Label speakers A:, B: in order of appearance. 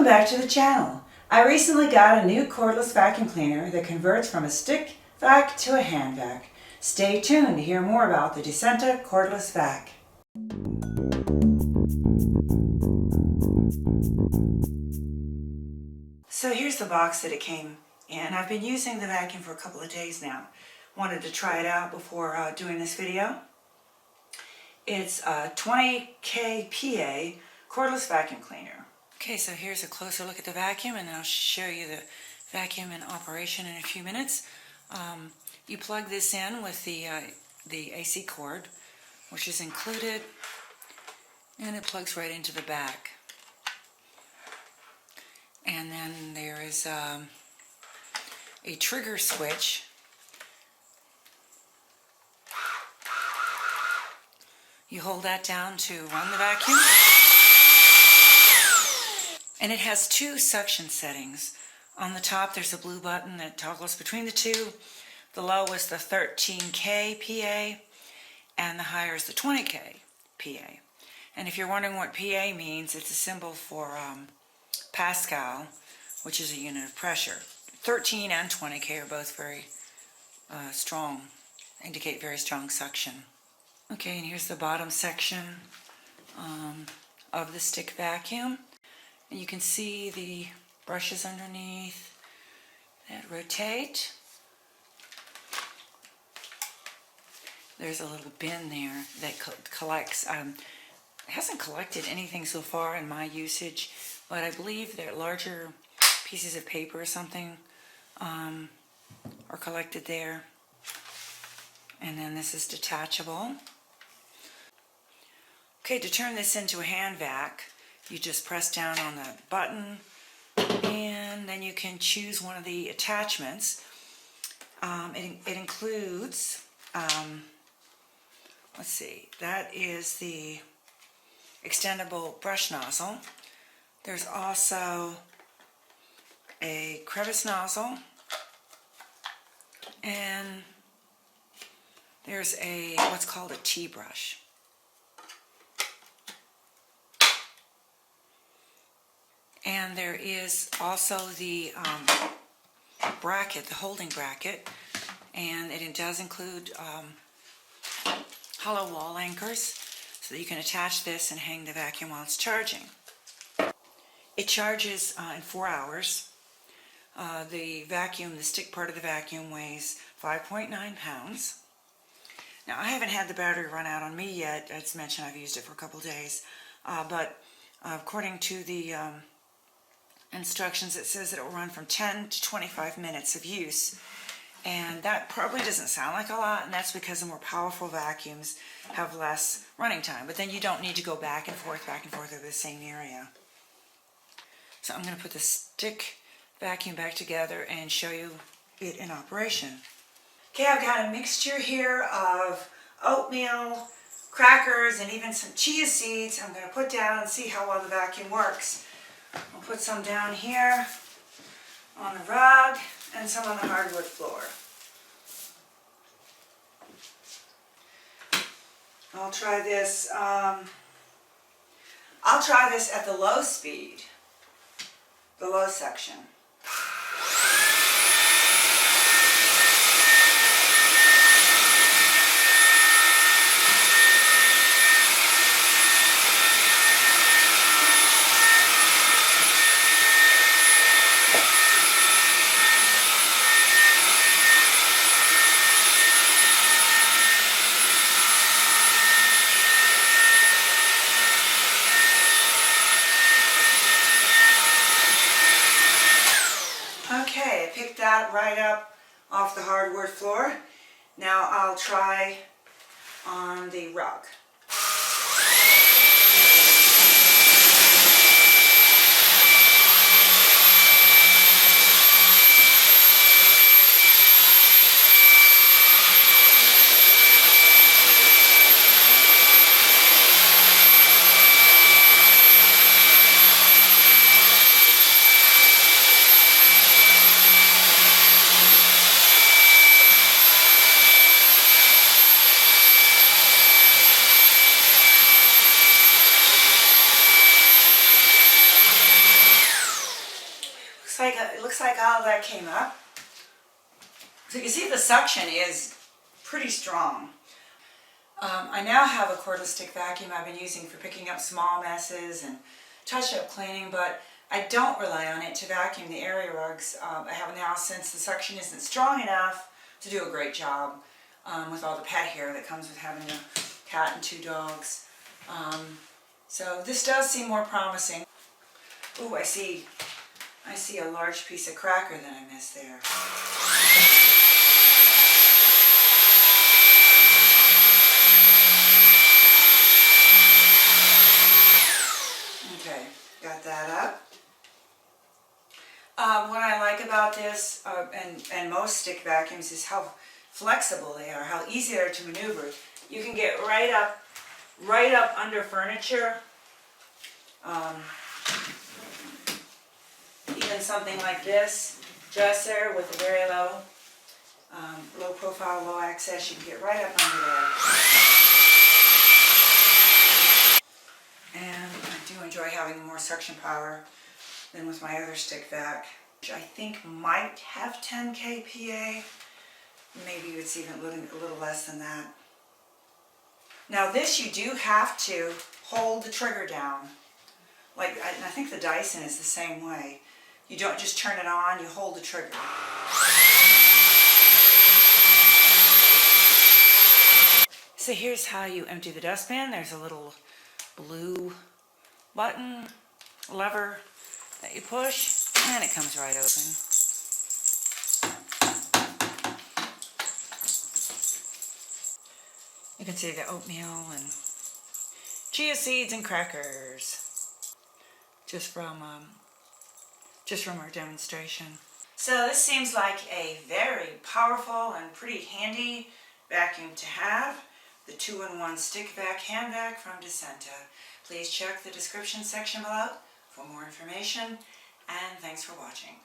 A: back to the channel. I recently got a new cordless vacuum cleaner that converts from a stick vac to a hand vac. Stay tuned to hear more about the Dcenta Cordless Vac. So here's the box that it came in. I've been using the vacuum for a couple of days now. Wanted to try it out before doing this video. It's a 20K PA cordless vacuum cleaner. Okay, so here's a closer look at the vacuum, and then I'll show you the vacuum in operation in a few minutes. You plug this in with the AC cord, which is included, and it plugs right into the back. And then there is a trigger switch. You hold that down to run the vacuum. And it has two suction settings. On the top there's a blue button that toggles between the two. The low is the 13K PA and the higher is the 20K PA. And if you're wondering what PA means, it's a symbol for Pascal, which is a unit of pressure. 13 and 20K are both very strong, indicate very strong suction. Okay, and here's the bottom section of the stick vacuum. And you can see the brushes underneath that rotate. There's a little bin there that collects. It hasn't collected anything so far in my usage, but I believe that larger pieces of paper or something are collected there. And then this is detachable. Okay, to turn this into a hand vac, you just press down on the button, and then you can choose one of the attachments. It includes, let's see, that is the extendable brush nozzle. There's also a crevice nozzle, and there's what's called a T-brush. And there is also the bracket, the holding bracket, and it does include hollow wall anchors so that you can attach this and hang the vacuum while it's charging. It charges in 4 hours. The vacuum, the stick part of the vacuum, weighs 5.9 pounds. Now, I haven't had the battery run out on me yet. As mentioned, I've used it for a couple days, but according to the instructions, it says that it will run from 10 to 25 minutes of use, and that probably doesn't sound like a lot, and that's because the more powerful vacuums have less running time, but then you don't need to go back and forth over the same area. So I'm going to put the stick vacuum back together and show you it in operation. Okay, I've got a mixture here of oatmeal, crackers, and even some chia seeds. I'm going to put down and see how well the vacuum works. I'll put some down here on the rug and some on the hardwood floor. I'll try this at the low speed, the low section. Okay, I picked that right up off the hardwood floor. Now I'll try on the rug. it looks like all of that came up. So you can see the suction is pretty strong. I now have a cordless stick vacuum I've been using for picking up small messes and touch-up cleaning, but I don't rely on it to vacuum the area rugs. I have now, since the suction isn't strong enough to do a great job with all the pet hair that comes with having a cat and 2 dogs. So this does seem more promising. Ooh, I see a large piece of cracker that I missed there. Okay, got that up. What I like about this, and most stick vacuums, is how flexible they are, how easy they are to maneuver. You can get right up under furniture. Even something like this dresser with a very low profile, low access, you can get right up under there. And I do enjoy having more suction power than with my other stick vac, which I think might have 10 kPa. Maybe it's even a little less than that. Now this, you do have to hold the trigger down. Like, I think the Dyson is the same way. You don't just turn it on, you hold the trigger. So here's how you empty the dustbin. There's a little blue button, lever that you push, and it comes right open. You can see the oatmeal and chia seeds and crackers, just from our demonstration. So this seems like a very powerful and pretty handy vacuum to have. The 2-in-1 stick vac hand vac from Dcenta. Please check the description section below for more information, and thanks for watching.